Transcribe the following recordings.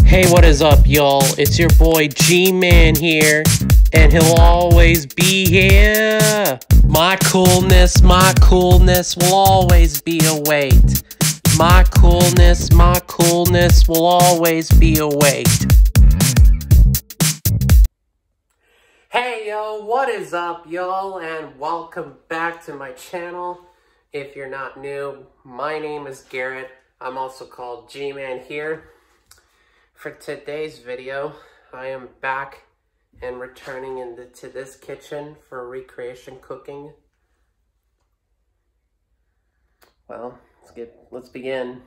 Hey, what is up, y'all? It's your boy G-Man here, and he'll always be here. My coolness will always be a weight. My coolness will always be a weight. Hey, yo, what is up, y'all? And welcome back to my channel. If you're not new, my name is Garrett. I'm also called G-Man here. For today's video, I am back and returning to this kitchen for recreation cooking. Well, let's begin.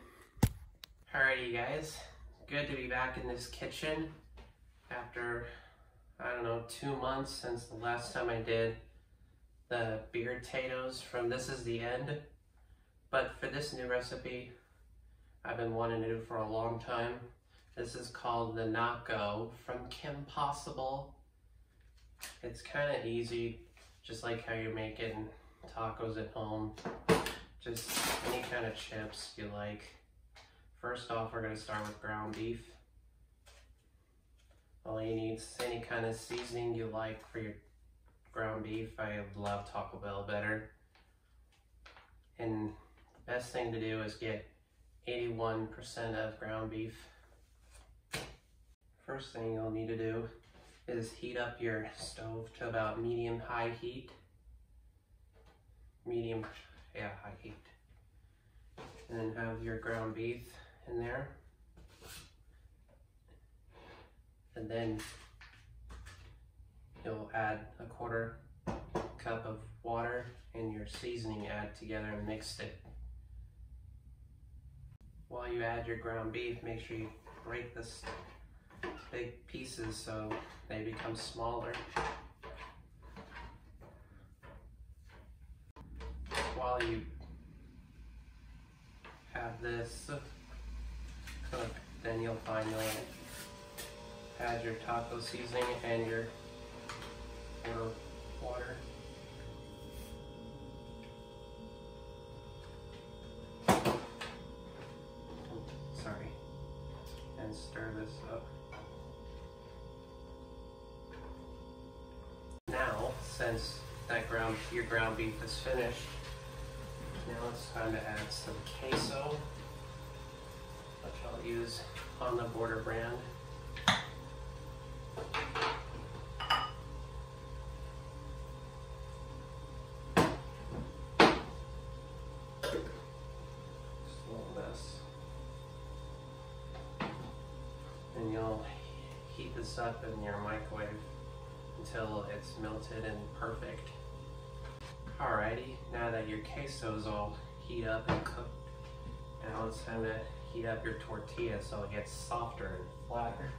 Alrighty, guys, good to be back in this kitchen after, I don't know, 2 months since the last time I did the beer potatoes from This Is the End. But for this new recipe, I've been wanting to do for a long time. This is called the Naco from Kim Possible. It's kind of easy, just like how you're making tacos at home. Just any kind of chips you like. First off, we're going to start with ground beef. All you need is any kind of seasoning you like for your ground beef. I love Taco Bell better. And the best thing to do is get 81% of ground beef. First thing you'll need to do is heat up your stove to about medium-high heat. High heat. And then have your ground beef in there. And then you'll add a 1/4 cup of water and your seasoning add together and mix it. While you add your ground beef, make sure you break this big pieces so they become smaller. While you have this cook, then you'll finally add your taco seasoning and your water. And stir this up. Now, since your ground beef is finished, now it's time to add some queso, which I'll use on the Border brand. Just a little mess. And you'll heat this up in your microwave until it's melted and perfect. Alrighty, now that your queso's all heat up and cooked, now it's time to heat up your tortilla so it gets softer and flatter.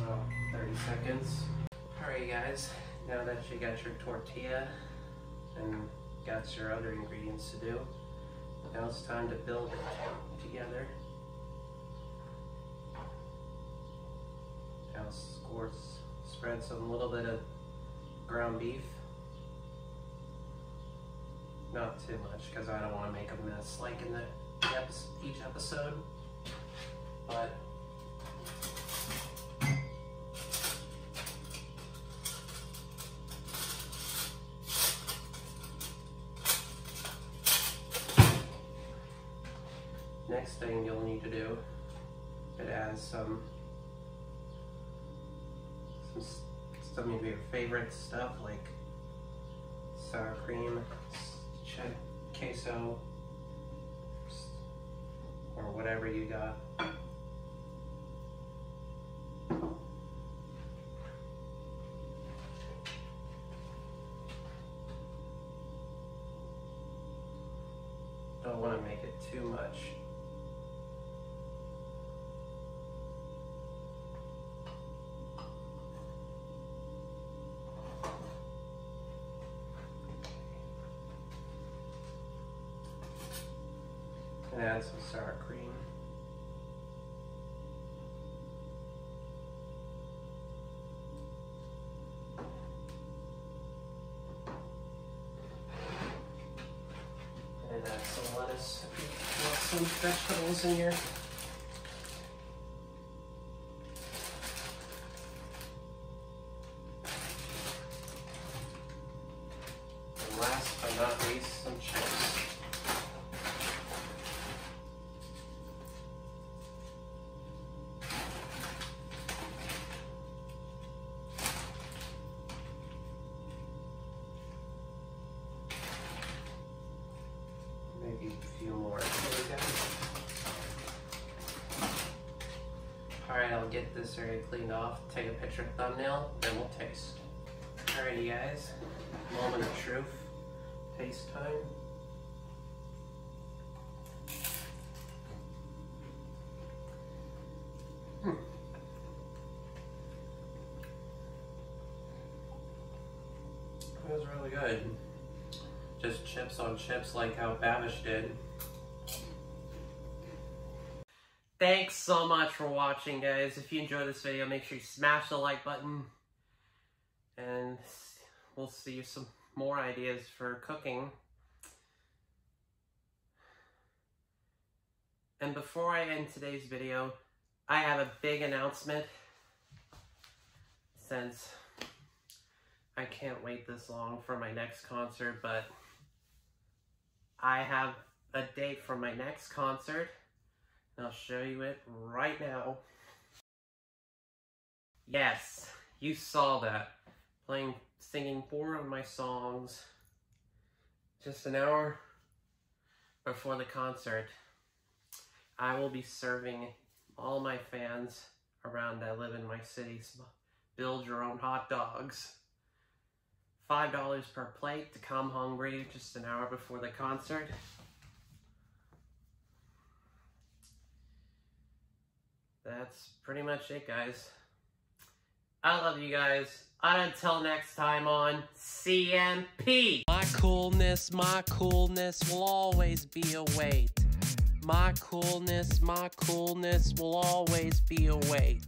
About 30 seconds. Alright guys, now that you got your tortilla and got your other ingredients to do, now it's time to build it together. Now spread some little bit of ground beef. Not too much, because I don't want to make a mess like in each episode. But next thing you'll need to do is add some of your favorite stuff like sour cream, queso, or whatever you got. Don't want to make it too much. And add some sour cream. some vegetables in here. And last but not least, some chips. Maybe a few more. There we go. Alright, I'll get this area cleaned off, take a picture thumbnail, then we'll taste. Alrighty guys, moment of truth, taste time. That was really good. Just chips on chips like how Babish did. Thanks so much for watching, guys. If you enjoyed this video, make sure you smash the like button. And we'll see you some more ideas for cooking. And before I end today's video, I have a big announcement. Since I can't wait this long for my next concert, but I have a date for my next concert, and I'll show you it right now. Yes, you saw that. Singing 4 of my songs just an hour before the concert. I will be serving all my fans around that live in my city build your own hot dogs. $5 per plate to come hungry just an hour before the concert. That's pretty much it, guys. I love you guys. Until next time on CMP. My coolness will always be a weight. My coolness will always be a weight.